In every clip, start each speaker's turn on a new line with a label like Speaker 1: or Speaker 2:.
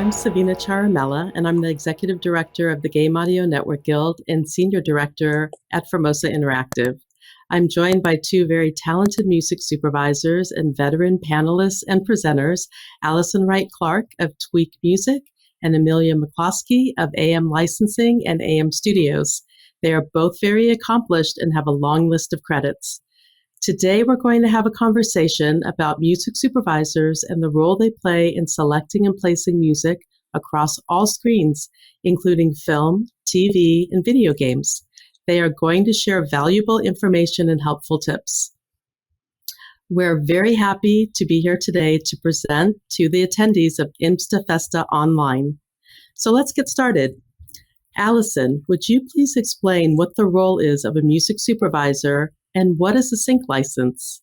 Speaker 1: I'm Savina Ciaramella, and I'm the Executive Director of the Game Audio Network Guild and Senior Director at Formosa Interactive. I'm joined by two very talented music supervisors and veteran panelists and presenters, Allison Wright Clark of Tweak Music and Amelia McCloskey of AM Licensing and AM Studios. They are both very accomplished and have a long list of credits. Today, we're going to have a conversation about music supervisors and the role they play in selecting and placing music across all screens, including film, TV, and video games. They are going to share valuable information and helpful tips. We're very happy to be here today to present to the attendees of IMSTA FESTA Online. So let's get started. Allison, would you please explain what the role is of a music supervisor and what is a sync license?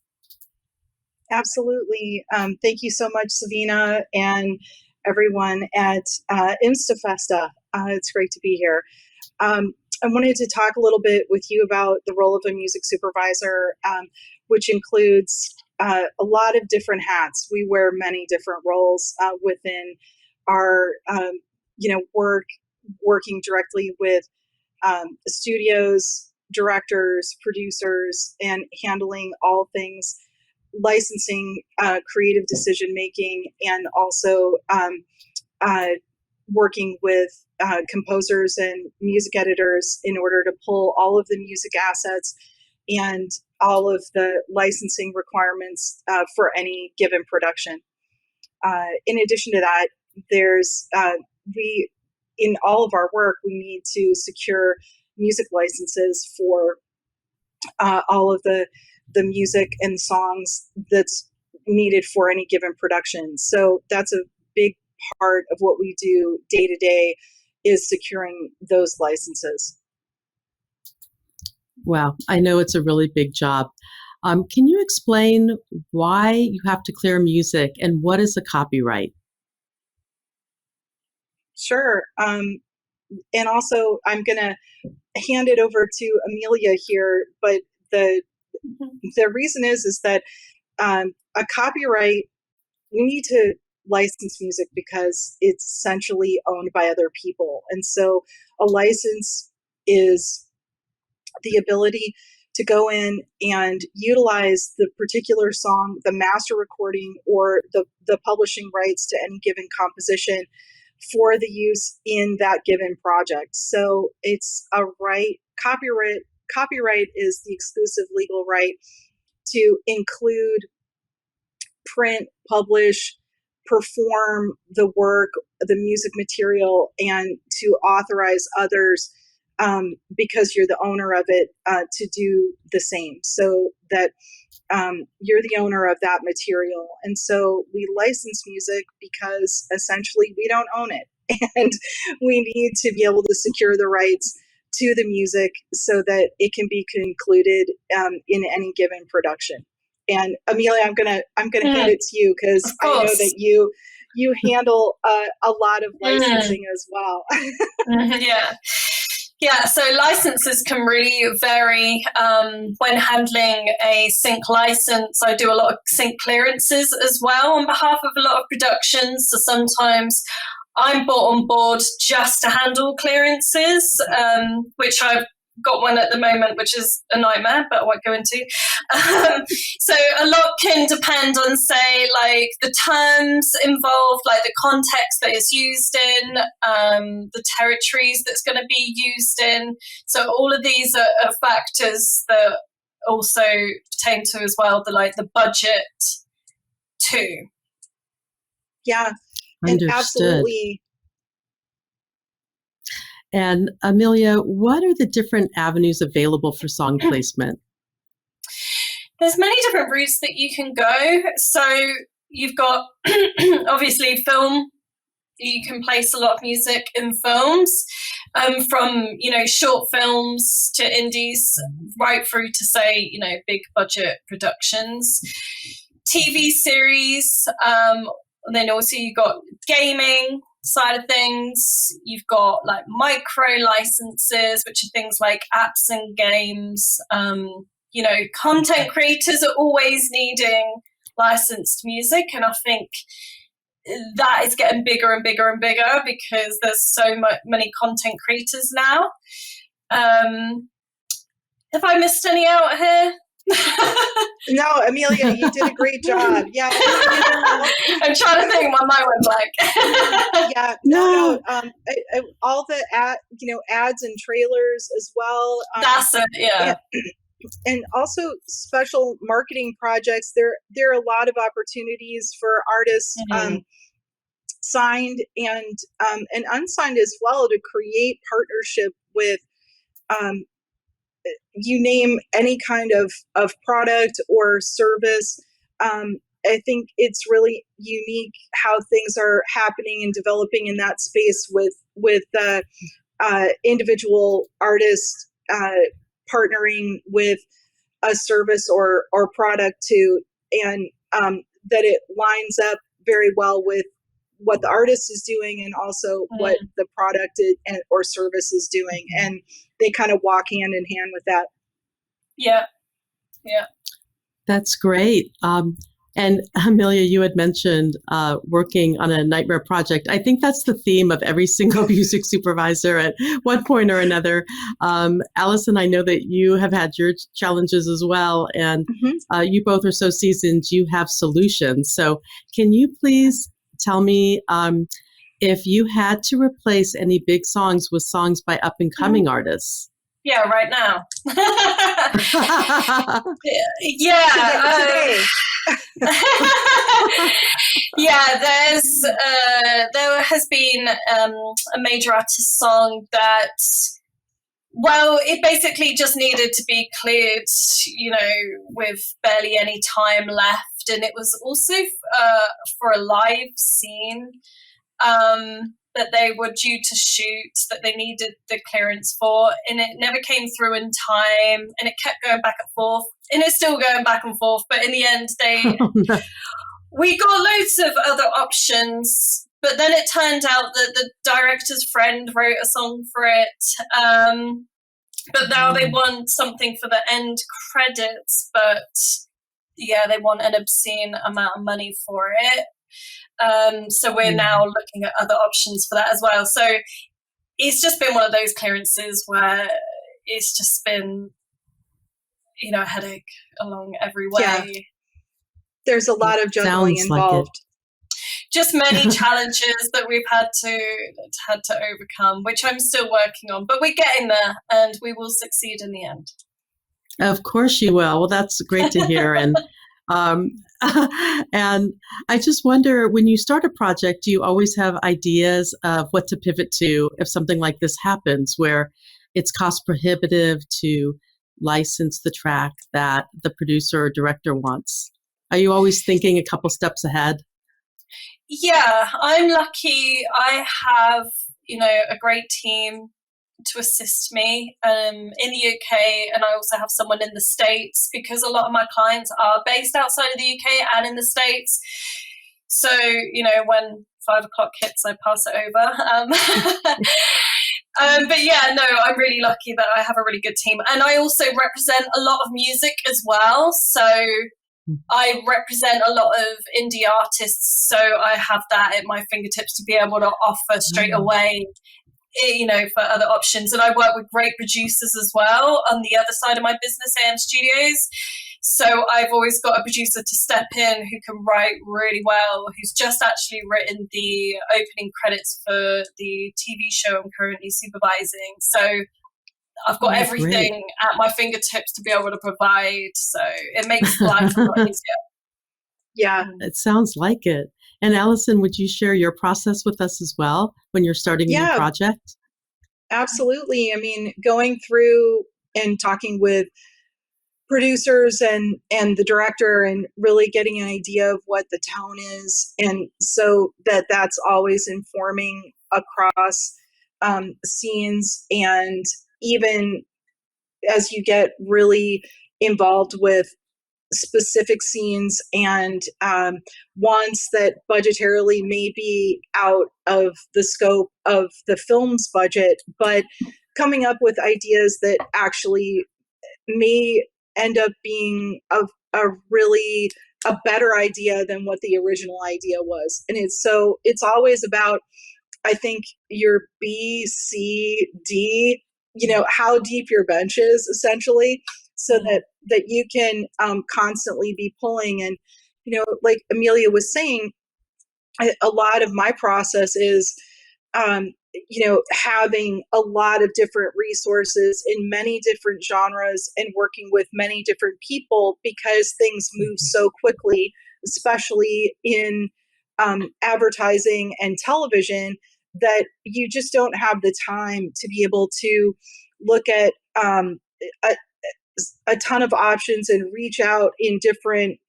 Speaker 2: Absolutely. Thank you so much, Savina, and everyone at IMSTA FESTA. It's great to be here. I wanted to talk a little bit with you about the role of a music supervisor, which includes a lot of different hats. We wear many different roles within our, working directly with studios, directors, producers, and handling all things licensing, creative decision making, and also working with composers and music editors in order to pull all of the music assets and all of the licensing requirements for any given production. In addition to that, there's in all of our work, we need to secure music licenses for all of the music and songs that's needed for any given production. So that's a big part of what we do day to day, is securing those licenses.
Speaker 1: Wow, I know it's a really big job. Can you explain why you have to clear music and what is a copyright?
Speaker 2: Sure. And also, I'm going to hand it over to Amelia here, but the reason is that a copyright, we need to license music because it's essentially owned by other people. And so a license is the ability to go in and utilize the particular song, the master recording, or the publishing rights to any given composition for the use in that given project. So it's a right. Copyright is the exclusive legal right to include, print, publish, perform the work, the music material, and to authorize others, because you're the owner of it, to do the same, so that you're the owner of that material. And so we license music because essentially we don't own it, and we need to be able to secure the rights to the music so that it can be concluded in any given production. And Amelia, I'm gonna hand it to you because I know that you handle a lot of licensing as well.
Speaker 3: Yeah, so licenses can really vary when handling a sync license. I do a lot of sync clearances as well on behalf of a lot of productions. So sometimes I'm brought on board just to handle clearances, which I've got one at the moment, which is a nightmare, but I won't go into. So a lot can depend on, say, like the terms involved, like the context that it's used in, the territories that's going to be used in. So all of these are factors that also pertain to as well, the budget too.
Speaker 2: Yeah,
Speaker 1: Understood.
Speaker 2: And absolutely.
Speaker 1: And Amelia, what are the different avenues available for song placement?
Speaker 3: There's many different routes that you can go. So you've got obviously film. You can place a lot of music in films, from short films to indies, right through to say big budget productions, TV series. And then also you've got gaming side of things. You've got like micro licenses, which are things like apps and games. Content creators are always needing licensed music, and I think that is getting bigger and bigger and bigger because there's so many content creators now. Have I missed any out here?
Speaker 2: No, Amelia, you did a great job. Yeah.
Speaker 3: I'm trying to think, my mind went blank.
Speaker 2: Yeah, no. All the ads and trailers as well.
Speaker 3: That's it, yeah.
Speaker 2: And also special marketing projects. There are a lot of opportunities for artists, signed and unsigned as well, to create partnership with you name any kind of product or service. I think it's really unique how things are happening and developing in that space with individual artists partnering with a service or product and that it lines up very well with what the artist is doing and also what the product or service is doing, and they kind of walk hand in hand with that.
Speaker 3: Yeah.
Speaker 1: That's great. And Amelia, you had mentioned working on a nightmare project. I think that's the theme of every single music supervisor at one point or another. Allison, I know that you have had your challenges as well, and you both are so seasoned, you have solutions. So can you please tell me if you had to replace any big songs with songs by up-and-coming artists?
Speaker 3: Yeah, right now.
Speaker 2: Today.
Speaker 3: Yeah, there has been a major artist song that, well, it basically just needed to be cleared, with barely any time left. And it was also for a live scene that they were due to shoot, that they needed the clearance for, and it never came through in time, and it kept going back and forth, and it's still going back and forth, but in the end we got loads of other options, but then it turned out that the director's friend wrote a song for it, but now they want something for the end credits, but they want an obscene amount of money for it. So we're now looking at other options for that as well. So it's just been one of those clearances where it's just been, a headache along every way.
Speaker 2: Yeah. There's a lot of juggling involved.
Speaker 3: Just many challenges that we've had to overcome, which I'm still working on, but we're getting there and we will succeed in the end.
Speaker 1: Of course you will. Well, that's great to hear. And and I just wonder, when you start a project, do you always have ideas of what to pivot to if something like this happens, where it's cost prohibitive to license the track that the producer or director wants? Are you always thinking a couple steps ahead?
Speaker 3: Yeah, I'm lucky. I have, a great team to assist me in the UK, and I also have someone in the States, because a lot of my clients are based outside of the UK and in the States. So, when 5 o'clock hits, I pass it over. But yeah, no, I'm really lucky that I have a really good team. And I also represent a lot of music as well. So I represent a lot of indie artists. So I have that at my fingertips to be able to offer straight away, for other options. And I work with great producers as well on the other side of my business, AM Studios. So I've always got a producer to step in who can write really well, who's just actually written the opening credits for the TV show I'm currently supervising. So I've got everything at my fingertips to be able to provide. So it makes life a lot easier.
Speaker 2: Yeah.
Speaker 1: It sounds like it. And Allison, would you share your process with us as well when you're starting a new project?
Speaker 2: Absolutely. I mean, going through and talking with producers and the director and really getting an idea of what the tone is, and so that's always informing across scenes, and even as you get really involved with specific scenes and ones that budgetarily may be out of the scope of the film's budget, but coming up with ideas that actually may end up being a really a better idea than what the original idea was. And it's always about, I think, your B, C, D, how deep your bench is, essentially, so that you can constantly be pulling. And, like Amelia was saying, a lot of my process is, having a lot of different resources in many different genres and working with many different people, because things move so quickly, especially in advertising and television, that you just don't have the time to be able to look at a ton of options and reach out in different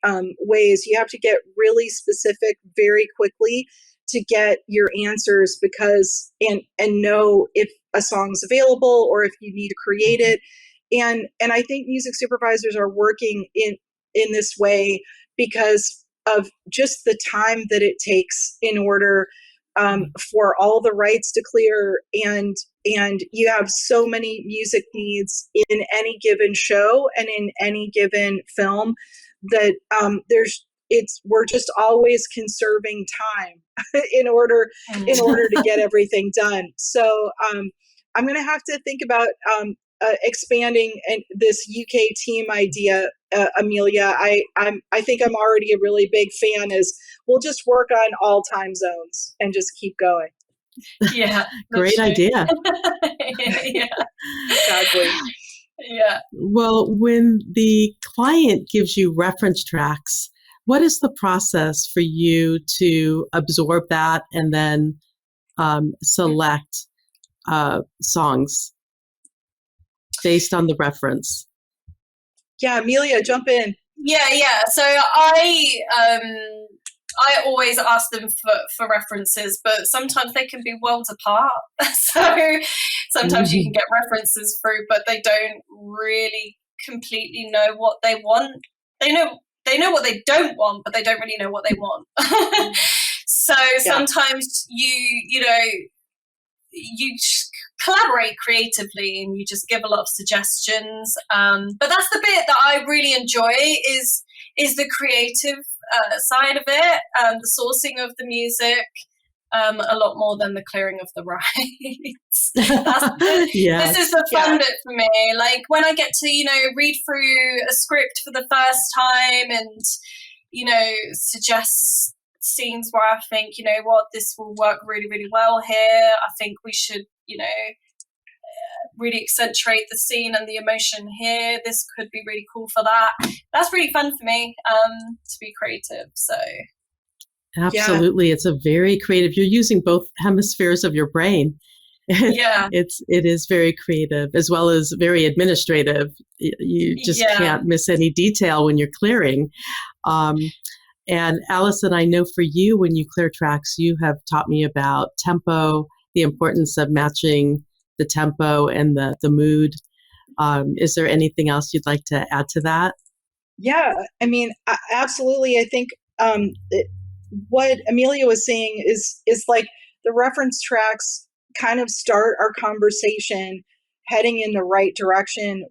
Speaker 2: ways. You have to get really specific very quickly to get your answers, because and know if a song's available or if you need to create it. And I think music supervisors are working in this way because of just the time that it takes in order for all the rights to clear, and you have so many music needs in any given show and in any given film that we're just always conserving time in order to get everything done. So I'm going to have to think about expanding this UK team idea, Amelia. I think I'm already a really big fan. Is we'll just work on all time zones and just keep going.
Speaker 3: Yeah,
Speaker 1: great idea.
Speaker 3: Yeah,
Speaker 2: Exactly.
Speaker 3: Yeah.
Speaker 1: Well, when the client gives you reference tracks, what is the process for you to absorb that and then select songs based on the reference?
Speaker 2: Yeah, Amelia, jump in.
Speaker 3: Yeah. So I always ask them for references, but sometimes they can be worlds apart. So sometimes you can get references through, but they don't really completely know what they want. They know what they don't want, but they don't really know what they want. So sometimes you collaborate creatively and you just give a lot of suggestions. But that's the bit that I really enjoy is the creative side of it, the sourcing of the music, a lot more than the clearing of the rights. This is the fun bit for me. Like when I get to, read through a script for the first time and, suggest scenes where I think, this will work really, really well here. I think we should, really accentuate the scene and the emotion here. This could be really cool for that. That's really fun for me, to be creative. So
Speaker 1: absolutely. It's a very creative. You're using both hemispheres of your brain.
Speaker 3: Yeah.
Speaker 1: It is very creative as well as very administrative. You just can't miss any detail when you're clearing. And Allison, I know for you, when you clear tracks, you have taught me about tempo, the importance of matching the tempo and the mood. Is there anything else you'd like to add to that?
Speaker 2: Yeah, I mean, absolutely. I think what Amelia was saying is like the reference tracks kind of start our conversation heading in the right direction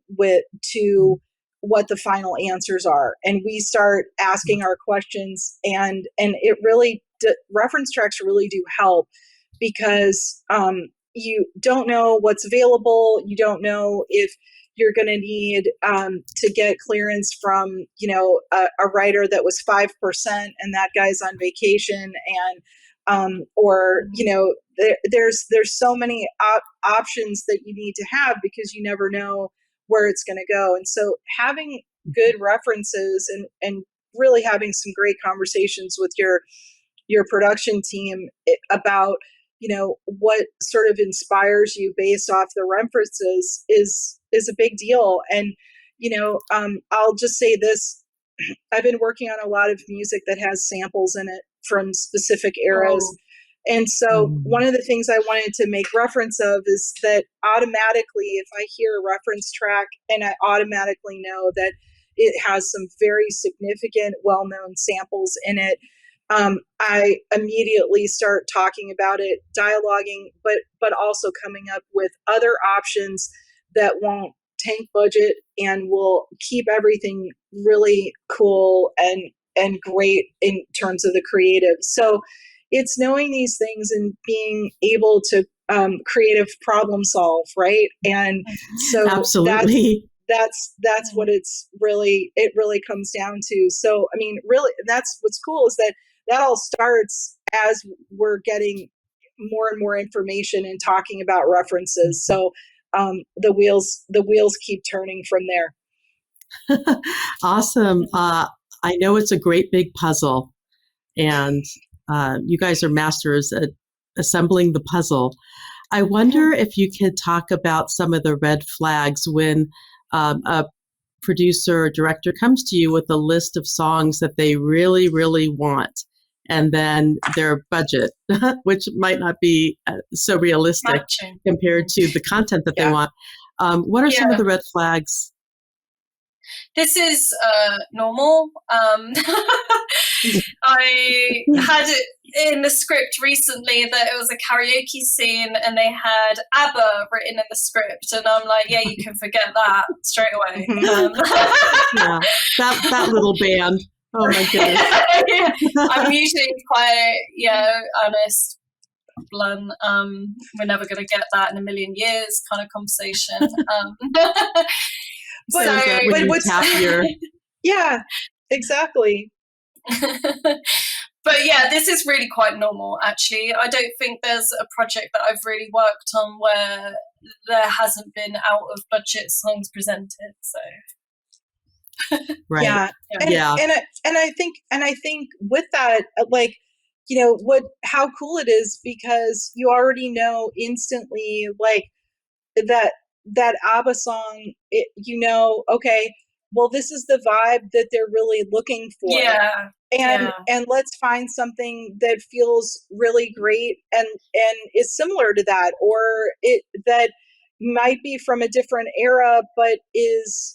Speaker 2: to what the final answers are, and we start asking our questions, and it really reference tracks really do help, because you don't know what's available. You don't know if you're going to need to get clearance from, a writer that was 5% and that guy's on vacation, and there's so many options that you need to have, because you never know where it's going to go. And so having good references and really having some great conversations with your production team about what sort of inspires you based off the references is a big deal. And I'll just say this: I've been working on a lot of music that has samples in it from specific eras. And so one of the things I wanted to make reference of is that automatically, if I hear a reference track and I automatically know that it has some very significant, well-known samples in it, I immediately start talking about it, dialoguing, but also coming up with other options that won't tank budget and will keep everything really cool and and great in terms of the creative. So it's knowing these things and being able to creative problem solve, right? And so
Speaker 1: absolutely,
Speaker 2: that's what it really comes down to. So I mean, really, that's what's cool is that all starts as we're getting more and more information and talking about references. So the wheels keep turning from there.
Speaker 1: awesome. I know it's a great big puzzle, and you guys are masters at assembling the puzzle. I wonder if you could talk about some of the red flags when a producer or director comes to you with a list of songs that they really, really want, and then their budget, which might not be so realistic compared to the content that they want. What are some of the red flags?
Speaker 3: This is normal. I had it in the script recently that it was a karaoke scene and they had ABBA written in the script, and I'm like, yeah, you can forget that straight away.
Speaker 1: Yeah, that little band. Oh my goodness.
Speaker 3: I'm usually quite honest, blunt. We're never going to get that in a million years kind of conversation.
Speaker 2: Yeah, exactly.
Speaker 3: But yeah, this is really quite normal, actually. I don't think there's a project that I've really worked on where there hasn't been out of budget songs presented. So
Speaker 1: right.
Speaker 2: Yeah. And I think with that, like, you know, how cool it is, because you already know instantly, like, that ABBA song, okay, well, this is the vibe that they're really looking for.
Speaker 3: Yeah.
Speaker 2: And let's find something that feels really great and is similar to that, or that might be from a different era, but is,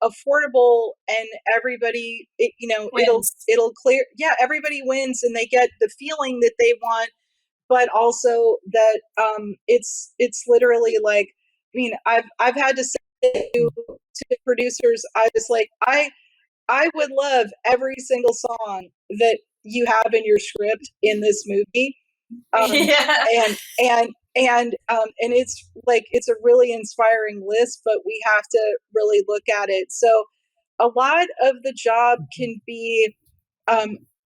Speaker 2: affordable, and everybody, it'll clear. Yeah. Everybody wins and they get the feeling that they want, but also that, it's literally like, I mean, I've had to say to producers, I was like, I would love every single song that you have in your script in this movie. And it's like, it's a really inspiring list, but we have to really look at it. So a lot of the job can be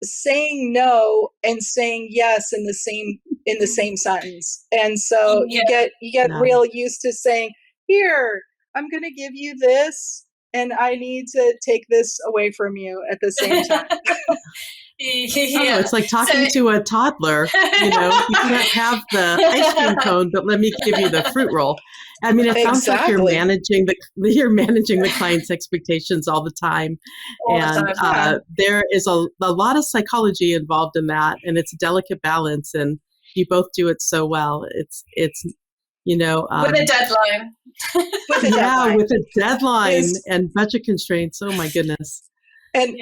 Speaker 2: saying no and saying yes in the same sentence. And so you get real used to saying, here, I'm going to give you this, and I need to take this away from you at the same time.
Speaker 1: Oh, it's like talking to a toddler. You can't have the ice cream cone, but let me give you the fruit roll. I mean, it sounds like you're managing the client's expectations all the time, there is a lot of psychology involved in that, and it's a delicate balance, and you both do it so well. It's with
Speaker 3: a deadline.
Speaker 2: with
Speaker 1: a deadline and budget constraints. Oh my goodness.
Speaker 2: And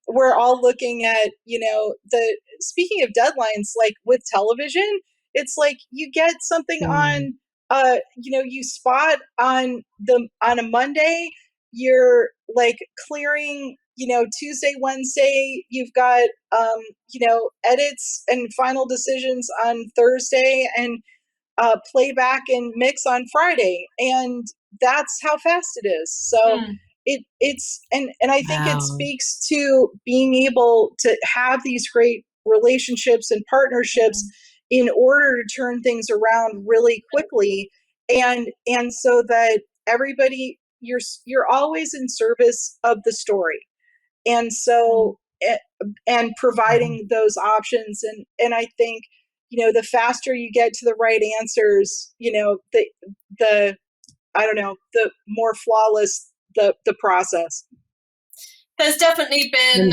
Speaker 2: we're all looking at, speaking of deadlines, like with television, it's like you get something on, you spot on a Monday, you're like clearing, Tuesday, Wednesday, you've got, edits and final decisions on Thursday, and playback and mix on Friday. And that's how fast it is. So it's I think it speaks to being able to have these great relationships and partnerships in order to turn things around really quickly, and so that everybody, you're always in service of the story, and so and providing those options, and I think, the faster you get to the right answers, the I don't know, the more flawless the process.
Speaker 3: There's definitely been,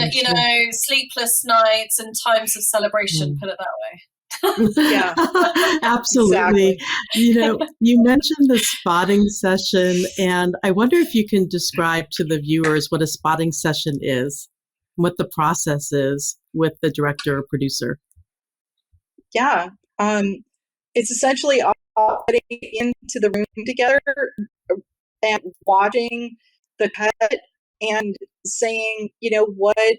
Speaker 3: sleepless nights and times of celebration, put it that way.
Speaker 2: Yeah,
Speaker 1: absolutely.
Speaker 2: Exactly.
Speaker 1: You mentioned the spotting session, and I wonder if you can describe to the viewers what a spotting session is, what the process is with the director or producer.
Speaker 2: Yeah, it's essentially all getting into the room together and watching the cut and saying, what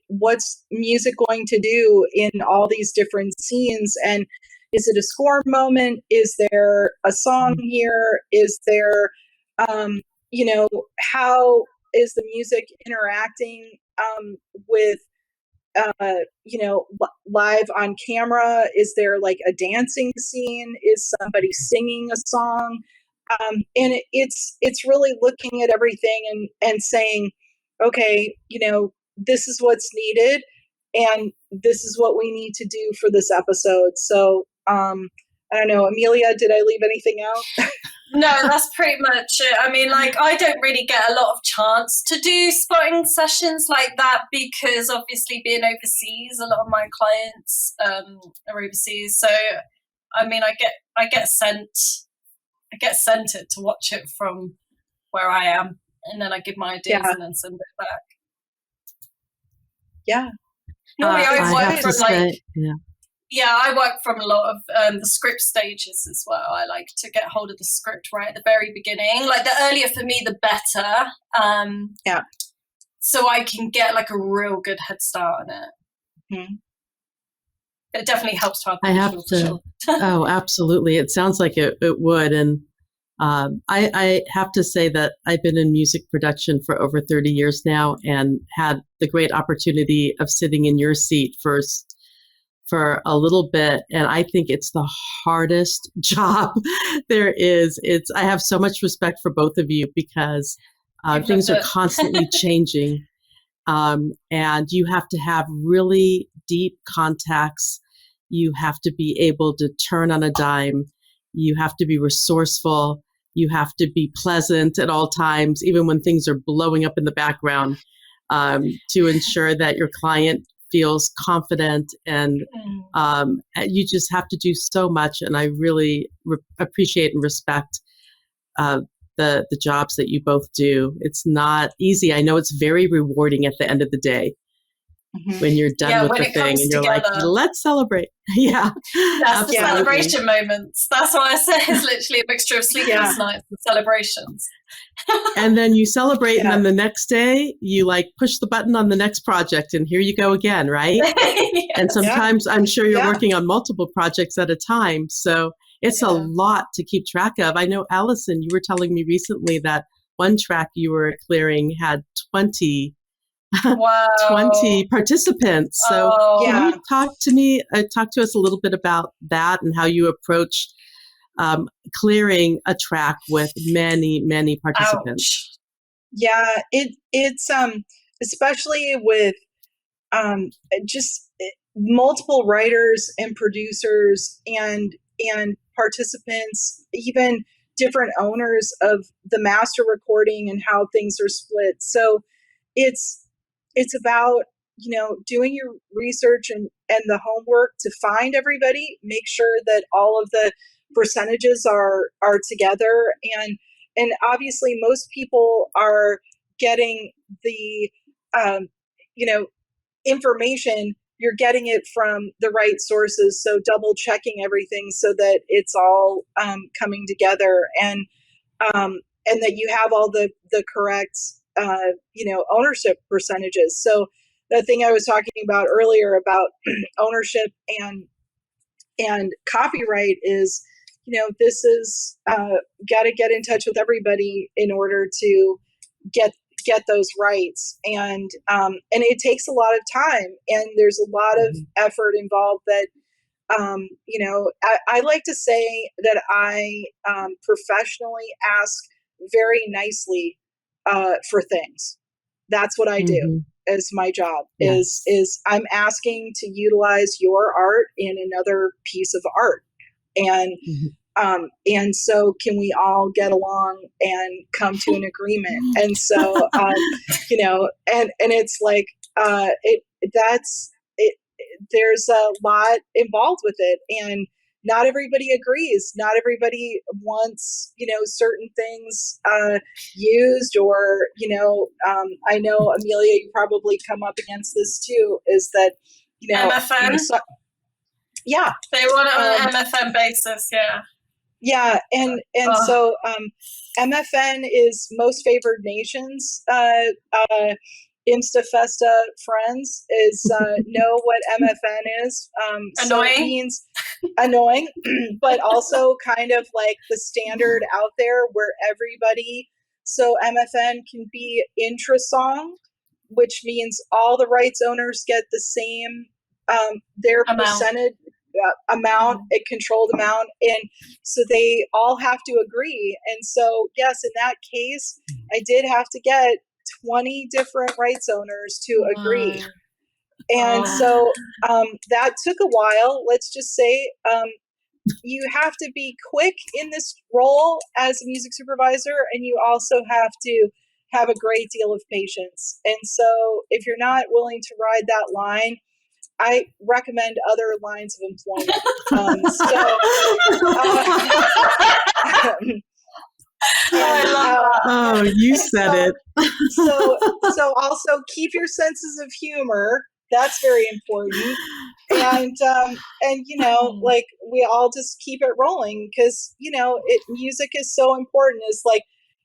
Speaker 2: what's music going to do in all these different scenes? And is it a score moment? Is there a song here? Is there, how is the music interacting with, live on camera? Is there like a dancing scene? Is somebody singing a song? And it's really looking at everything and saying, okay, this is what's needed, and this is what we need to do for this episode. So I don't know, Amelia, did I leave anything out?
Speaker 3: No, that's pretty much it. I mean, like, I don't really get a lot of chance to do spotting sessions like that because obviously being overseas, a lot of my clients are overseas. So, I mean, I get sent it to watch it from where I am, and then I give my ideas and then send it back.
Speaker 2: Yeah.
Speaker 3: Normally I work from I work from a lot of the script stages as well. I like to get hold of the script right at the very beginning. Like, the earlier for me, the better. So I can get like a real good head start on it. Mm-hmm. It definitely helps to have the visual.
Speaker 1: Oh, absolutely. It sounds like it would. And I have to say that I've been in music production for over 30 years now and had the great opportunity of sitting in your seat for a little bit. And I think it's the hardest job there is. I have so much respect for both of you because things are constantly changing. And you have to have really deep contacts. You have to be able to turn on a dime. You have to be resourceful. You have to be pleasant at all times, even when things are blowing up in the background, to ensure that your client feels confident. And you just have to do so much. And I really appreciate and respect the jobs that you both do. It's not easy. I know it's very rewarding at the end of the day. Mm-hmm. When you're done with the thing and you're together, like, let's celebrate. Yeah.
Speaker 3: That's the celebration moments. That's why I say it's literally a mixture of sleepless nights and celebrations.
Speaker 1: And then you celebrate and then the next day you like push the button on the next project and here you go again, right? Yes. And sometimes I'm sure you're working on multiple projects at a time. So it's a lot to keep track of. I know, Allison, you were telling me recently that one track you were clearing had 20 participants. So can you talk to us a little bit about that and how you approach clearing a track with many, many participants?
Speaker 2: Ouch. Yeah, it's especially with just multiple writers and producers and participants, even different owners of the master recording and how things are split. So it's about, doing your research and the homework to find everybody, make sure that all of the percentages are together. And obviously most people are getting the, information, you're getting it from the right sources. So double checking everything so that it's all coming together and that you have all the correct ownership percentages. So the thing I was talking about earlier about ownership and copyright is, this is got to get in touch with everybody in order to get those rights, and it takes a lot of time, and there's a lot of effort involved. That I like to say that I professionally ask very nicely for things. That's what I do as my job. Is I'm asking to utilize your art in another piece of art, and so can we all get along and come to an agreement? And so and it's like there's a lot involved with it, and not everybody agrees. Not everybody wants, certain things used, or, I know, Amelia, you probably come up against this too, is that,
Speaker 3: MFN?
Speaker 2: Yeah.
Speaker 3: They want it on an MFN basis, yeah.
Speaker 2: Yeah, and so MFN is most favored nations IMSTA FESTA friends is know what MFN is.
Speaker 3: Annoying.
Speaker 2: So it means annoying, but also kind of like the standard out there where everybody. So MFN can be intra-song, which means all the rights owners get the same their percentage amount, a controlled amount, and so they all have to agree. And so, yes, in that case, I did have to get 20 different rights owners to agree. And so that took a while. Let's just say you have to be quick in this role as a music supervisor, and you also have to have a great deal of patience. And so if you're not willing to ride that line, I recommend other lines of employment.
Speaker 1: You said it.
Speaker 2: So also keep your senses of humor. That's very important. And you know, like we all just keep it rolling because, you know, music is so important. It's like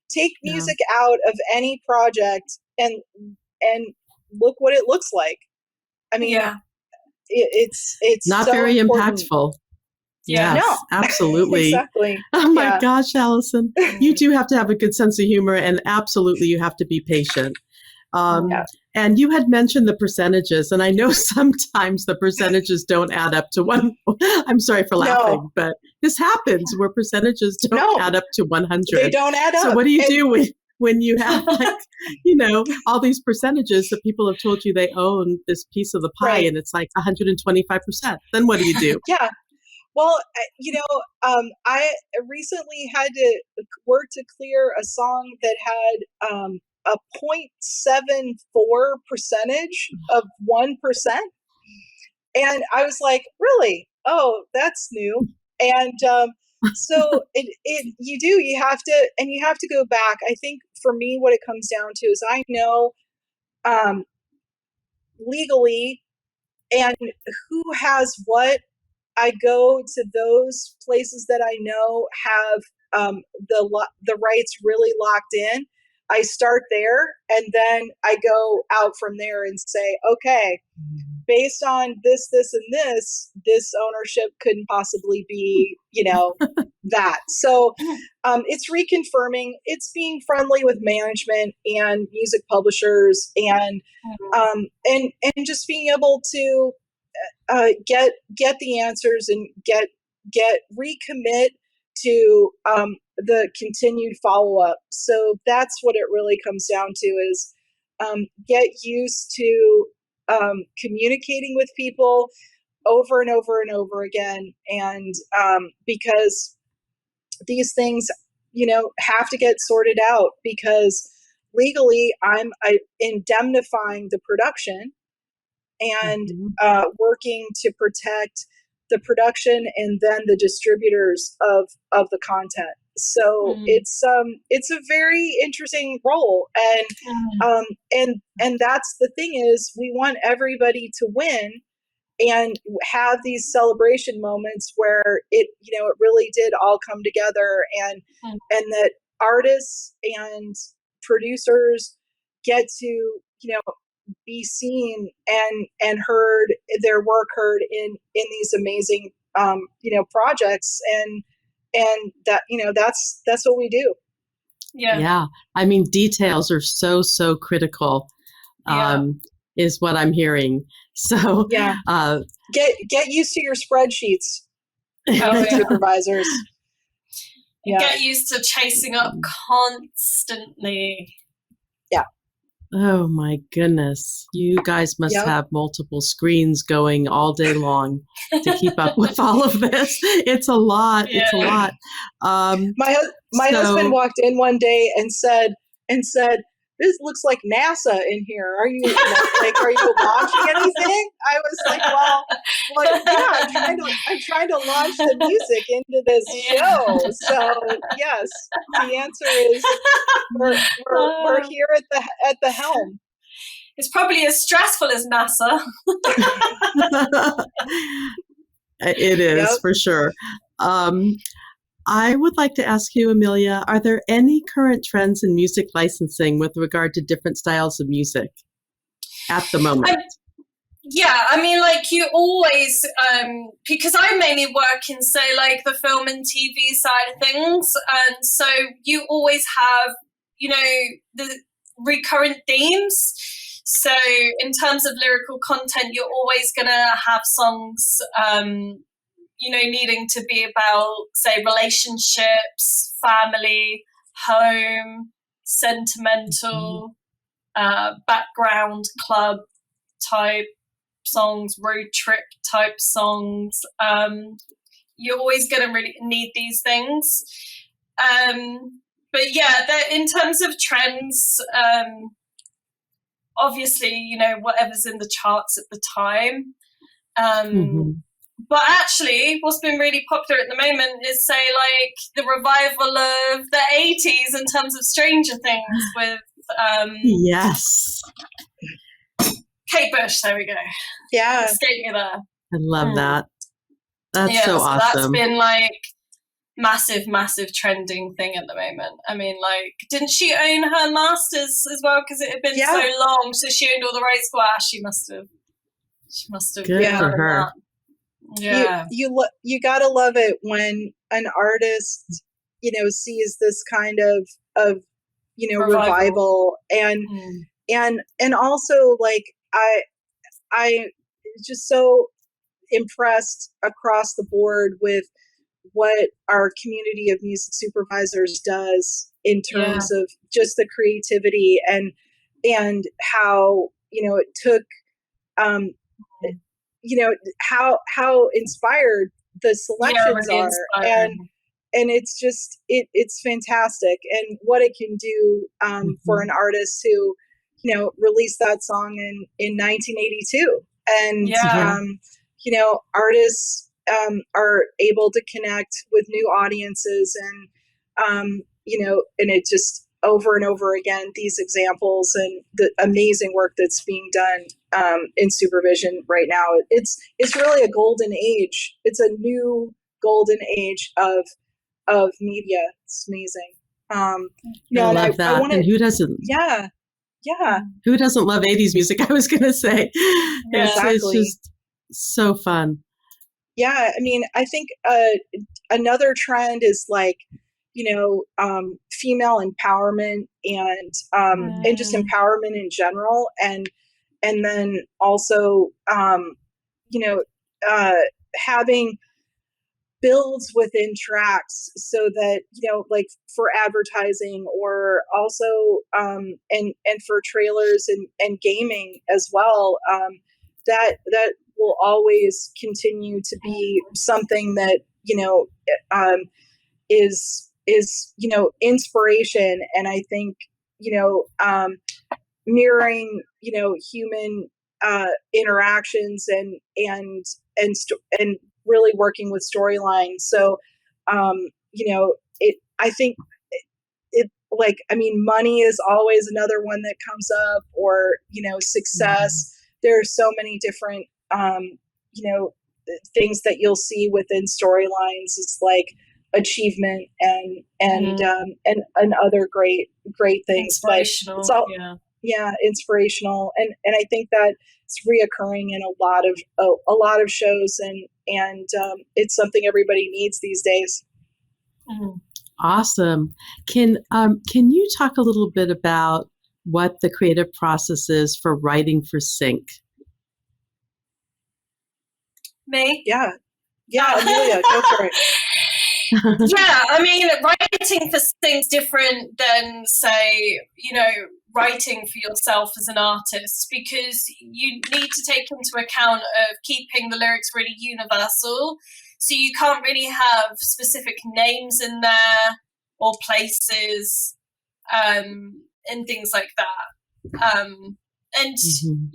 Speaker 2: take music out of any project and look what it looks like. I mean, it's
Speaker 1: not
Speaker 2: so
Speaker 1: very
Speaker 2: important.
Speaker 1: impactful. Yes,
Speaker 2: no.
Speaker 1: Absolutely.
Speaker 2: Exactly.
Speaker 1: Oh my gosh, Allison, you do have to have a good sense of humor, and absolutely you have to be patient. And you had mentioned the percentages, and I know sometimes the percentages don't add up to one. I'm sorry for laughing, but this happens where percentages don't add up to 100.
Speaker 2: They don't add up.
Speaker 1: So what do you do when you have, like, you know, all these percentages that people have told you they own this piece of the pie, and it's like 125%? Then what do you do?
Speaker 2: Yeah. Well, you know, I recently had to work to clear a song that had a 0.74% of 1%. And I was like, really? Oh, that's new. And so you have to go back. I think for me, what it comes down to is I know legally and who has what. I go to those places that I know have the rights really locked in. I start there, and then I go out from there and say, okay, based on this, and this ownership couldn't possibly be, you know, that. So it's reconfirming. It's being friendly with management and music publishers, and just being able to get the answers and get recommit to the continued follow-up. So that's what it really comes down to is get used to communicating with people over and over and over again. And because these things, you know, have to get sorted out because legally I'm indemnifying the production and working to protect the production and then the distributors of the content. So it's a very interesting role, and that's the thing is we want everybody to win and have these celebration moments where it really did all come together, and that artists and producers get to be seen and heard, their work heard in these amazing projects, and that that's what we do.
Speaker 1: Yeah. I mean, details are so critical. Is what I'm hearing. So
Speaker 2: get used to your spreadsheets, supervisors.
Speaker 3: Get used to chasing up constantly.
Speaker 1: Oh my goodness. You guys must have multiple screens going all day long to keep up with all of this. It's a lot. Yeah. It's a lot.
Speaker 2: My husband walked in one day and said, "This looks like NASA in here. Are you launching anything?" I was like, well, I'm trying to launch the music into this show. So yes, the answer is we're here at the helm.
Speaker 3: It's probably as stressful as NASA.
Speaker 1: It is for sure. I would like to ask you, Amelia, are there any current trends in music licensing with regard to different styles of music? at the moment?
Speaker 3: Yeah, I mean, like you always, because I mainly work in, say, like the film and TV side of things. And so you always have, the recurrent themes. So in terms of lyrical content, you're always going to have songs, needing to be about, say, relationships, family, home, sentimental, background, club type songs, road trip type songs. You're always going to really need these things. But yeah, in terms of trends, obviously, whatever's in the charts at the time. But actually, what's been really popular at the moment is, say, like the revival of the 80s in terms of Stranger Things with
Speaker 1: yes,
Speaker 3: Kate Bush. There we go.
Speaker 2: Yeah,
Speaker 3: escaped me there.
Speaker 1: I love that. That's so awesome.
Speaker 3: That's been like massive trending thing at the moment. I mean, like, didn't she own her masters as well? Because it had been so long, so she owned all the rights. Well, she must have.
Speaker 1: Good for her.
Speaker 3: That. Yeah,
Speaker 2: you gotta love it when an artist, sees this kind of revival and also, like, I just so impressed across the board with what our community of music supervisors does in terms of just the creativity and how it took how inspired the selections are, and it's just it's fantastic, and what it can do for an artist who released that song in 1982, and artists are able to connect with new audiences, and and it just over and over again, these examples and the amazing work that's being done in supervision right now. It's really a golden age. It's a new golden age of media. It's amazing.
Speaker 1: I love that. And who doesn't?
Speaker 2: Yeah.
Speaker 1: Who doesn't love 80s music? I was going to say.
Speaker 2: Exactly.
Speaker 1: It's just so fun.
Speaker 2: Yeah. I mean, I think another trend is like, female empowerment and just empowerment in general. And then also, having builds within tracks so that, like for advertising, or also, and for trailers and gaming as well, that will always continue to be something that, is inspiration. And I think, mirroring, human interactions and really working with storylines. So, I think like, I mean, money is always another one that comes up, or, success. There's so many different, things that you'll see within storylines. It's like achievement and other great things. But it's all, inspirational. And I think that it's reoccurring in a lot of shows, and it's something everybody needs these days.
Speaker 1: Awesome. Can you talk a little bit about what the creative process is for writing for sync?
Speaker 3: Me?
Speaker 2: Yeah, Amelia, go for it.
Speaker 3: Yeah, I mean, writing for sync's different than, say, writing for yourself as an artist, because you need to take into account of keeping the lyrics really universal. So you can't really have specific names in there or places and things like that. And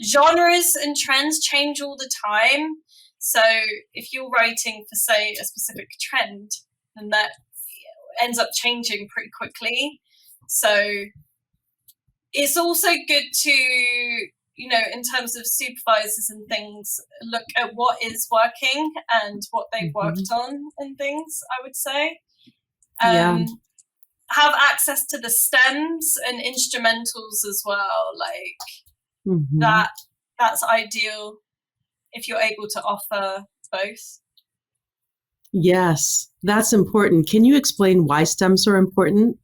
Speaker 3: genres and trends change all the time. So if you're writing for, say, a specific trend, then that ends up changing pretty quickly. So it's also good to, in terms of supervisors and things, look at what is working and what they've worked on and things, I would say. Have access to the stems and instrumentals as well. Like that that's ideal if you're able to offer both.
Speaker 1: Yes, that's important. Can you explain why stems are important?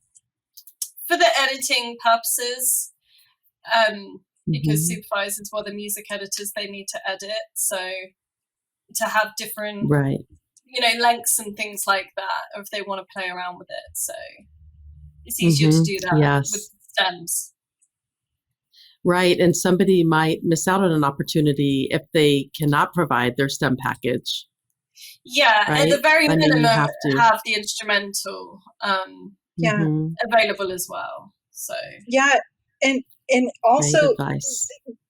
Speaker 3: For the editing purposes, because supervisors, well, the music editors, they need to edit. So to have different,
Speaker 1: right,
Speaker 3: lengths and things like that, or if they want to play around with it. So it's easier to do that with stems.
Speaker 1: Right. And somebody might miss out on an opportunity if they cannot provide their STEM package.
Speaker 3: Yeah,
Speaker 1: right?
Speaker 3: At the very minimum,
Speaker 1: have
Speaker 3: the instrumental available as well. So
Speaker 2: and also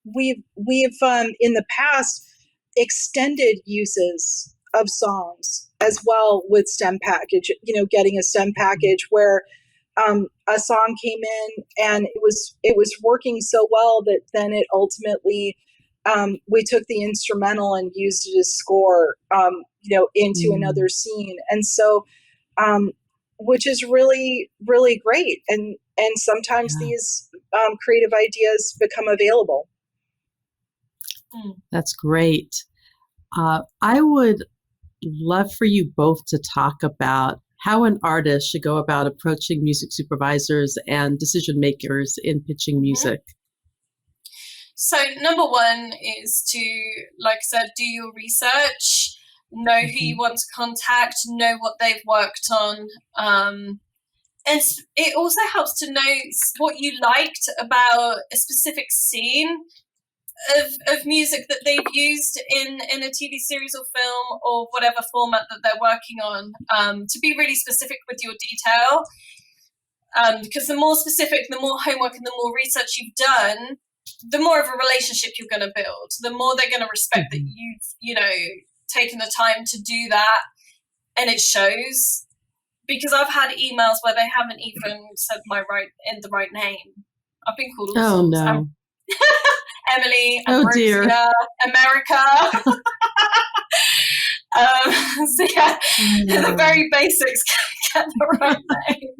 Speaker 2: we've in the past extended uses of songs as well with STEM package. Getting a STEM package where a song came in and it was working so well that then it ultimately we took the instrumental and used it as score into another scene, and so which is really, really great, and sometimes these creative ideas become available.
Speaker 1: That's great. I would love for you both to talk about how an artist should go about approaching music supervisors and decision makers in pitching music.
Speaker 3: So number one is to, like I said, do your research, know who you want to contact, know what they've worked on. And it also helps to know what you liked about a specific scene of music that they've used in a TV series or film or whatever format that they're working on, to be really specific with your detail. Because the more specific, the more homework and the more research you've done, the more of a relationship you're going to build, the more they're going to respect that you've, taken the time to do that, and it shows. Because I've had emails where they haven't even said the right name. I've been called all sorts.
Speaker 1: No.
Speaker 3: Emily,
Speaker 1: dear.
Speaker 3: America. The very basics get the right name.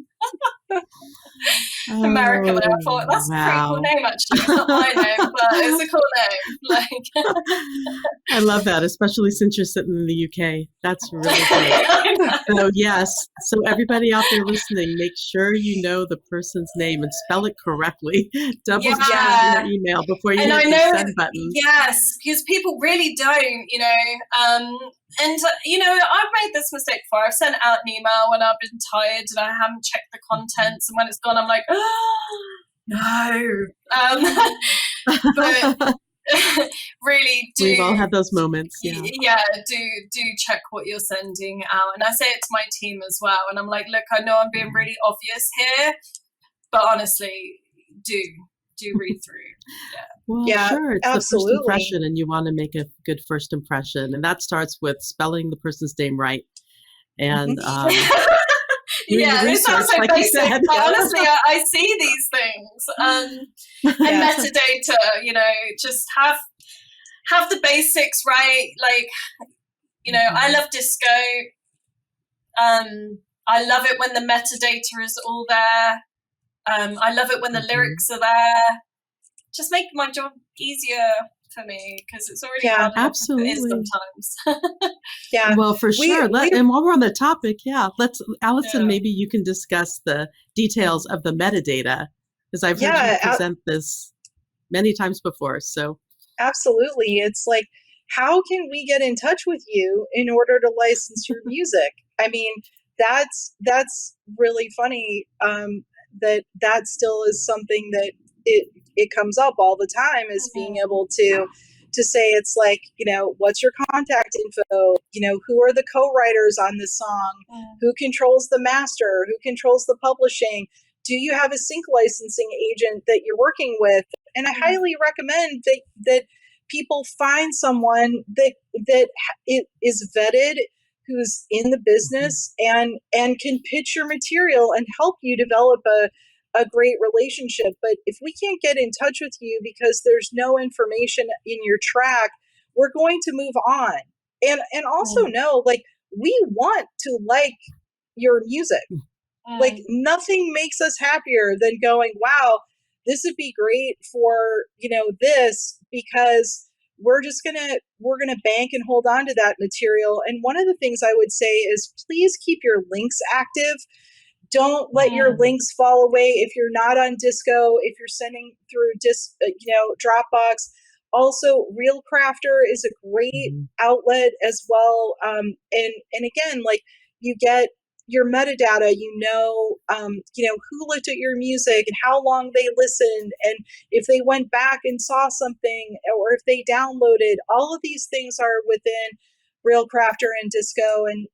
Speaker 3: America, I thought that's a pretty cool name. Actually, it's not my name, but it's a cool name.
Speaker 1: I love that, especially since you're sitting in the UK. That's really great. So yes, so everybody out there listening, make sure you know the person's name and spell it correctly. Double check your email before you hit the send button.
Speaker 3: Yes, because people really don't, And, I've made this mistake before. I've sent out an email when I've been tired and I haven't checked the contents. And when it's gone, I'm like, oh, no. But really do.
Speaker 1: We've all had those moments.
Speaker 3: Yeah, do check what you're sending out. And I say it to my team as well. And I'm like, look, I know I'm being really obvious here, but honestly, do read through.
Speaker 1: Well, sure. It's
Speaker 2: absolutely.
Speaker 1: The first impression, and you want to make a good first impression. And that starts with spelling the person's name right. And
Speaker 3: it sounds so
Speaker 1: like
Speaker 3: basic,
Speaker 1: said,
Speaker 3: but honestly, I see these things. And metadata, just have the basics right. Like, I love disco. I love it when the metadata is all there. I love it when the lyrics are there. Just make my job easier for me, because it's already hard enough as it is sometimes.
Speaker 1: Well, for sure. And while we're on the topic, Allison, maybe you can discuss the details of the metadata, because I've heard you present this many times before. So
Speaker 2: absolutely. It's like, how can we get in touch with you in order to license your music? I mean, that's really funny. That still is something that it comes up all the time, is being able to say, it's like, what's your contact info? Who are the co-writers on this song? Who controls the master? Who controls the publishing? Do you have a sync licensing agent that you're working with? And I highly recommend that people find someone that is vetted, who's in the business and can pitch your material and help you develop a great relationship. But if we can't get in touch with you because there's no information in your track, we're going to move on. And also know, like, we want to like your music. Like, nothing makes us happier than going, wow, this would be great for, this, because we're gonna bank and hold on to that material. And one of the things I would say is, please keep your links active. Don't let your links fall away if you're not on Disco, if you're sending through Dropbox. Also, Realcrafter is a great outlet as well. And again, like, you get your metadata, who looked at your music and how long they listened, and if they went back and saw something, or if they downloaded. All of these things are within Realcrafter and Disco, and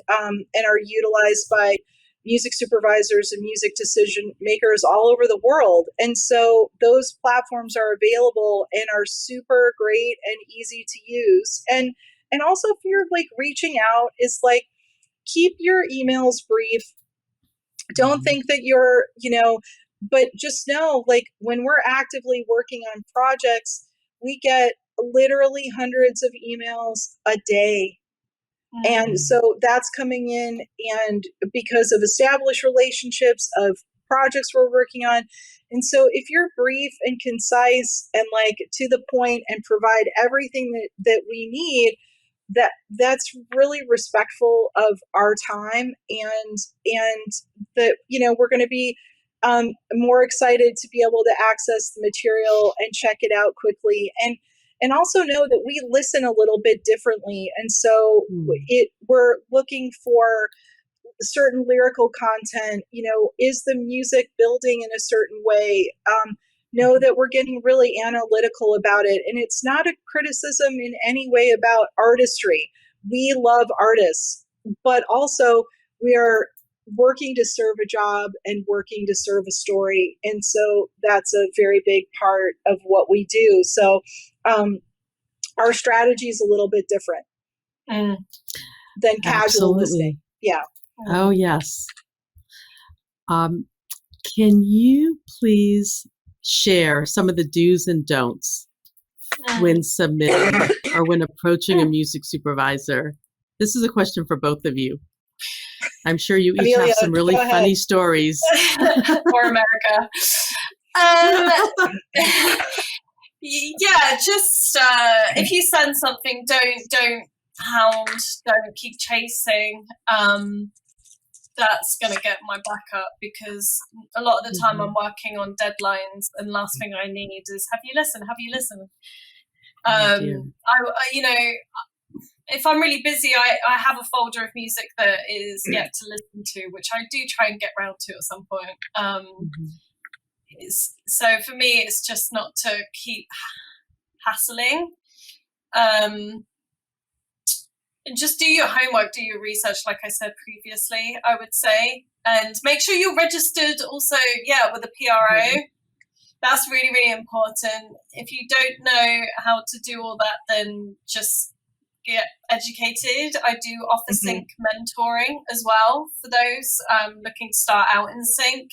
Speaker 2: are utilized by music supervisors and music decision makers all over the world. And so those platforms are available and are super great and easy to use. And also, if you're like reaching out, is like, keep your emails brief. Don't think that you're, but just know, like, when we're actively working on projects, we get literally hundreds of emails a day. And so that's coming in, and because of established relationships of projects we're working on. And so if you're brief and concise and like to the point and provide everything that we need, that's really respectful of our time, and that, we're going to be more excited to be able to access the material and check it out quickly. And also know that we listen a little bit differently. And so we're looking for certain lyrical content. Is the music building in a certain way? Know that we're getting really analytical about it. And it's not a criticism in any way about artistry. We love artists, but also we are working to serve a job and working to serve a story. And so that's a very big part of what we do. So our strategy is a little bit different than casual listening. Yeah.
Speaker 1: Oh, yes. Can you please share some of the do's and don'ts when submitting or when approaching a music supervisor? This is a question for both of you. I'm sure you each
Speaker 2: Amelia,
Speaker 1: have some really funny stories.
Speaker 3: Or America. Yeah, just if you send something, don't hound, don't keep chasing. That's going to get my back up, because a lot of the time I'm working on deadlines, and last thing I need is, have you listened? Have you listened? If I'm really busy, I have a folder of music that is yet to listen to, which I do try and get round to at some point. So for me, it's just not to keep hassling. And just do your homework, do your research, like I said previously, I would say. And make sure you're registered also, with a PRO. That's really, really important. If you don't know how to do all that, then just get educated. I do offer sync mentoring as well for those looking to start out in sync.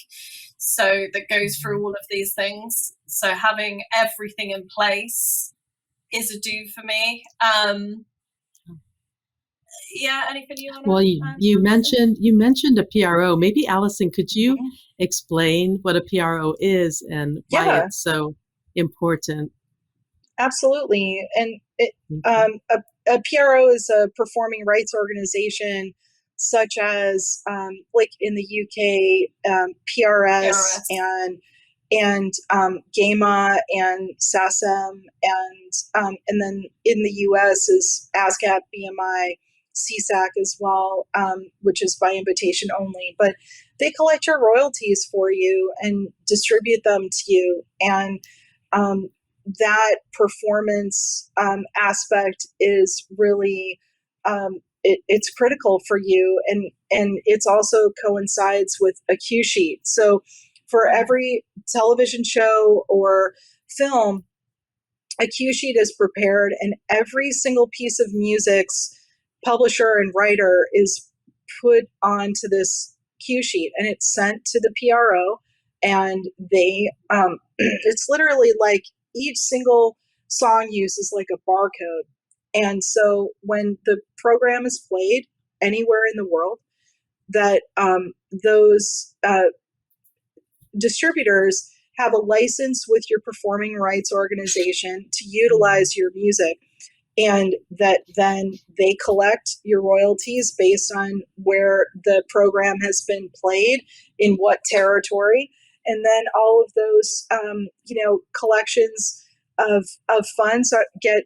Speaker 3: So that goes through all of these things. So having everything in place is a do for me. Anything you want to add?
Speaker 1: You mentioned a PRO. Maybe Allison, could you explain what a PRO is and why it's so important?
Speaker 2: Absolutely. And a PRO is a performing rights organization, such as like in the UK, PRS and GAMA and SASM, and then in the US is ASCAP, BMI, CSAC as well, which is by invitation only. But they collect your royalties for you and distribute them to you. And that performance aspect is really it's critical for you, and it's also coincides with a cue sheet. So for every television show or film, a cue sheet is prepared, and every single piece of music's publisher and writer is put onto this cue sheet, and it's sent to the PRO, and they it's literally like each single song use is like a barcode. And so when the program is played anywhere in the world, that those distributors have a license with your performing rights organization to utilize your music, and that then they collect your royalties based on where the program has been played, in what territory, and then all of those collections of funds get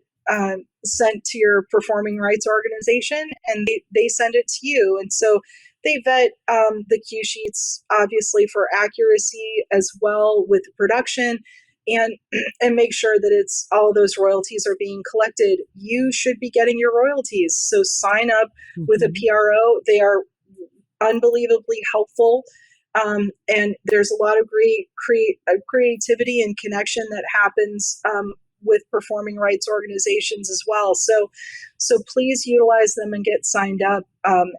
Speaker 2: sent to your performing rights organization, and they send it to you. And so they vet the cue sheets, obviously, for accuracy as well with production, and make sure that it's all those royalties are being collected. You should be getting your royalties. So sign up with a PRO. They are unbelievably helpful. And there's a lot of great creativity and connection that happens with performing rights organizations as well. So please utilize them and get signed up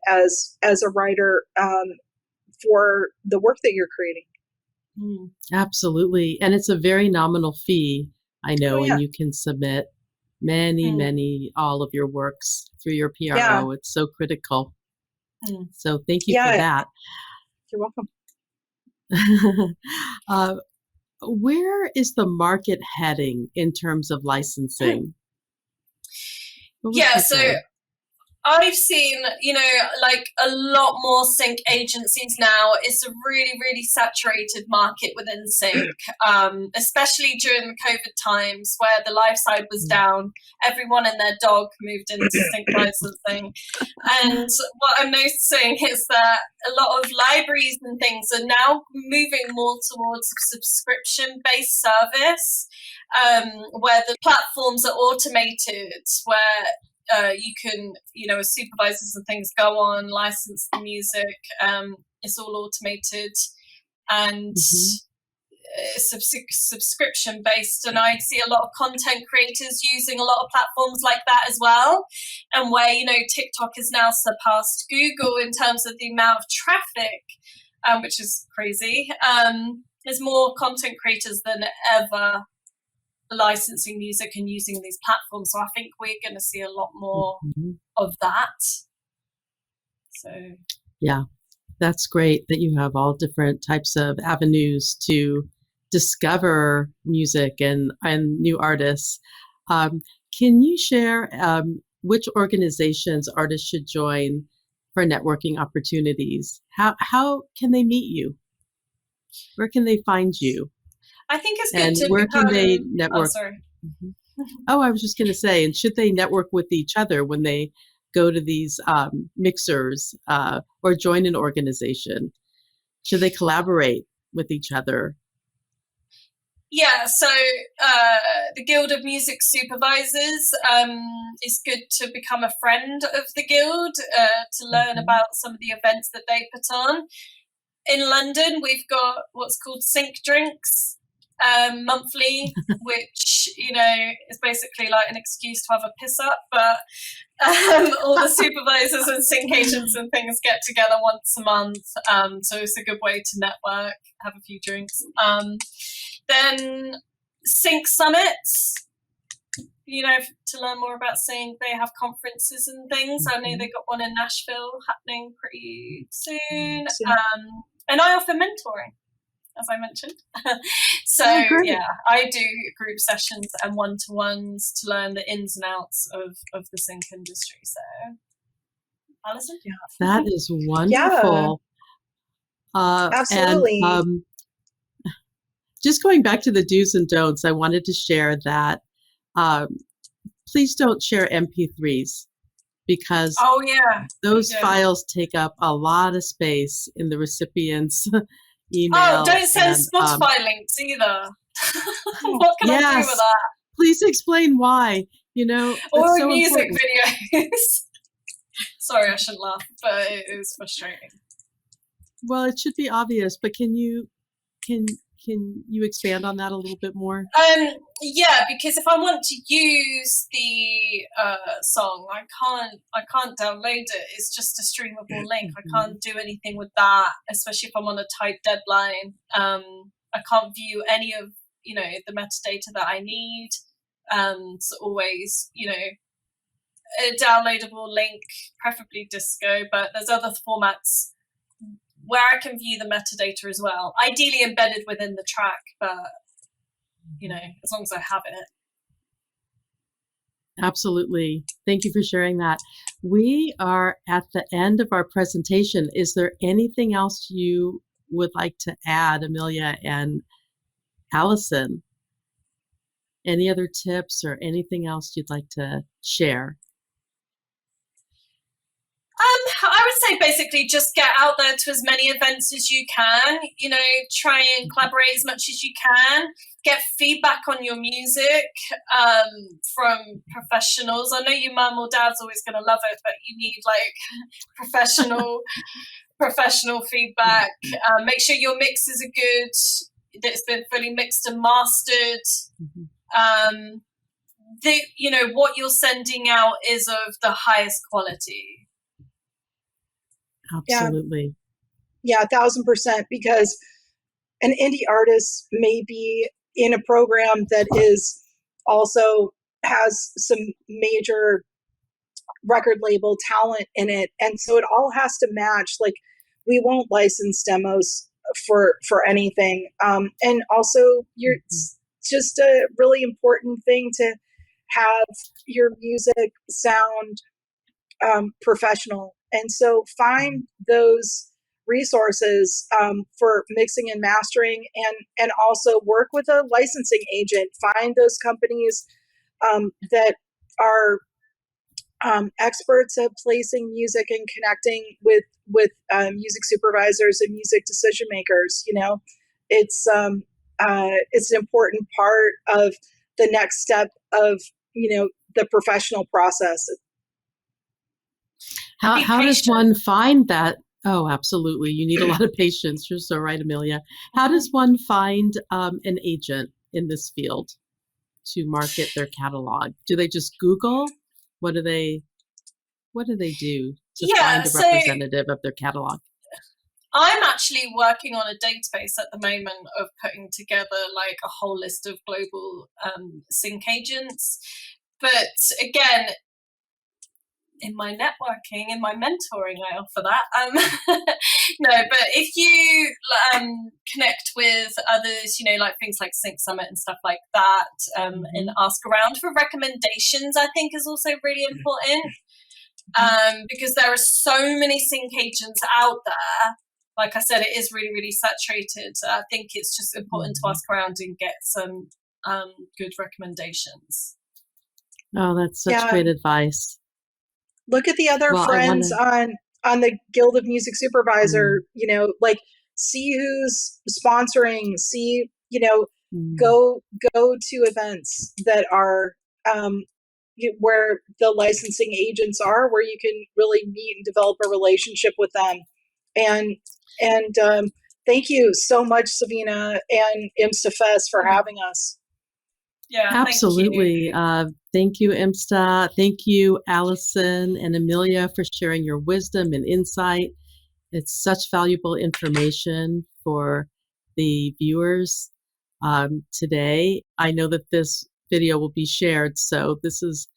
Speaker 2: as a writer for the work that you're creating.
Speaker 1: Absolutely. And it's a very nominal fee, I know,
Speaker 2: Oh, yeah.
Speaker 1: and you can submit many, all of your works through your PRO.
Speaker 2: Yeah.
Speaker 1: It's so critical. So thank you for that.
Speaker 2: You're welcome.
Speaker 1: Where is the market heading in terms of licensing?
Speaker 3: Yeah, so I've seen, like a lot more sync agencies now. It's a really, really saturated market within sync, especially during the COVID times where the live side was down. Everyone and their dog moved into sync licensing. And what I'm noticing is that a lot of libraries and things are now moving more towards subscription-based service, where the platforms are automated, where you can, as supervisors and things go on, license the music. It's all automated and subscription based. And I see a lot of content creators using a lot of platforms like that as well. And where, TikTok has now surpassed Google in terms of the amount of traffic, which is crazy. There's more content creators than ever licensing music and using these platforms. So I think we're going to see a lot more of that. So
Speaker 1: yeah, that's great that you have all different types of avenues to discover music and new artists. Can you share which organizations artists should join for networking opportunities? How can they meet you? Where can they find you?
Speaker 3: I think it's good
Speaker 1: and
Speaker 3: to
Speaker 1: where
Speaker 3: become...
Speaker 1: can they network?
Speaker 3: Oh, sorry.
Speaker 1: I was just going to say, and should they network with each other when they go to these mixers or join an organization? Should they collaborate with each other?
Speaker 3: Yeah, so the Guild of Music Supervisors is good to become a friend of the Guild to learn about some of the events that they put on. In London, we've got what's called Sync Drinks monthly, which, is basically like an excuse to have a piss up, but all the supervisors and sync agents and things get together once a month. So it's a good way to network, have a few drinks. Then Sync Summits, to learn more about sync, they have conferences and things. I know they got one in Nashville happening pretty soon. And I offer mentoring, as I mentioned. So yeah, I do group sessions and one-to-ones to learn the ins and outs of the sync industry. So, Allison?
Speaker 1: Yeah. That is wonderful.
Speaker 2: Absolutely.
Speaker 1: And, just going back to the do's and don'ts, I wanted to share that please don't share MP3s because those files take up a lot of space in the recipient's email.
Speaker 3: Oh, don't send Spotify links either. What can I do with that?
Speaker 1: Please explain why.
Speaker 3: Or
Speaker 1: so
Speaker 3: music
Speaker 1: important.
Speaker 3: videos. Sorry, I shouldn't laugh, but it is frustrating.
Speaker 1: Well, it should be obvious, but can you expand on that a little bit more?
Speaker 3: Yeah, because if I want to use the song, I can't download it. It's just a streamable link. I can't do anything with that, especially if I'm on a tight deadline. I can't view any of the metadata that I need. So always a downloadable link, preferably disco, but there's other formats where I can view the metadata as well. Ideally embedded within the track, but as long as I have it.
Speaker 1: Absolutely. Thank you for sharing that. We are at the end of our presentation. Is there anything else you would like to add, Amelia and Allison? Any other tips or anything else you'd like to share?
Speaker 3: I would say basically just get out there to as many events as you can, try and collaborate as much as you can, get feedback on your music from professionals. I know your mum or dad's always going to love it, but you need professional feedback. Make sure your mixes are good, that it's been fully mixed and mastered. What you're sending out is of the highest quality.
Speaker 1: Absolutely.
Speaker 2: Yeah, 1,000%, because an indie artist may be in a program that is also has some major record label talent in it. And so it all has to match. Like, we won't license demos for anything. And also it's just a really important thing to have your music sound professional. And so find those resources for mixing and mastering, and also work with a licensing agent. Find those companies that are experts at placing music and connecting with music supervisors and music decision makers. It's an important part of the next step of the professional process.
Speaker 1: How does one find that? Oh, absolutely. You need a lot of patience. You're so right, Amelia. How does one find an agent in this field to market their catalog? Do they just Google? What do they do to find a representative of their catalog?
Speaker 3: I'm actually working on a database at the moment of putting together like a whole list of global sync agents. But again, in my networking, in my mentoring, I offer that. No, but if you connect with others, like things like Sync Summit and stuff like that, and ask around for recommendations, I think is also really important. Because there are so many sync agents out there. Like I said, it is really, really saturated. I think it's just important to ask around and get some good recommendations.
Speaker 1: Oh, that's such great advice.
Speaker 2: Look at the other friends on the Guild of Music Supervisor, see who's sponsoring, go to events that are where the licensing agents are, where you can really meet and develop a relationship with them. And thank you so much, Savina and IMSTA Fest, for having us.
Speaker 3: Yeah,
Speaker 1: absolutely. Thank you, IMSTA. Thank you, Allison and Amelia, for sharing your wisdom and insight. It's such valuable information for the viewers today. I know that this video will be shared, so this is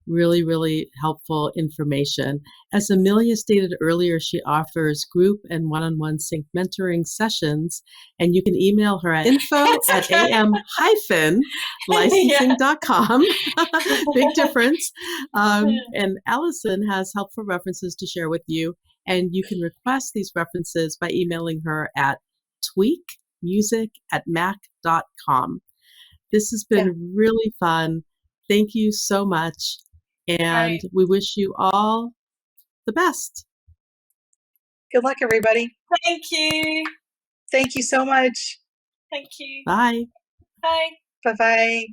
Speaker 1: really, really helpful information. As Amelia stated earlier, she offers group and one-on-one sync mentoring sessions, and you can email her at info@am-licensing.com. Big difference. And Allison has helpful references to share with you, and you can request these references by emailing her at tweakmusic@mac.com. This has been really fun. Thank you so much. And we wish you all the best.
Speaker 2: Good luck, everybody.
Speaker 3: Thank you.
Speaker 2: Thank you so much.
Speaker 3: Thank you.
Speaker 1: Bye.
Speaker 3: Bye.
Speaker 2: Bye-bye.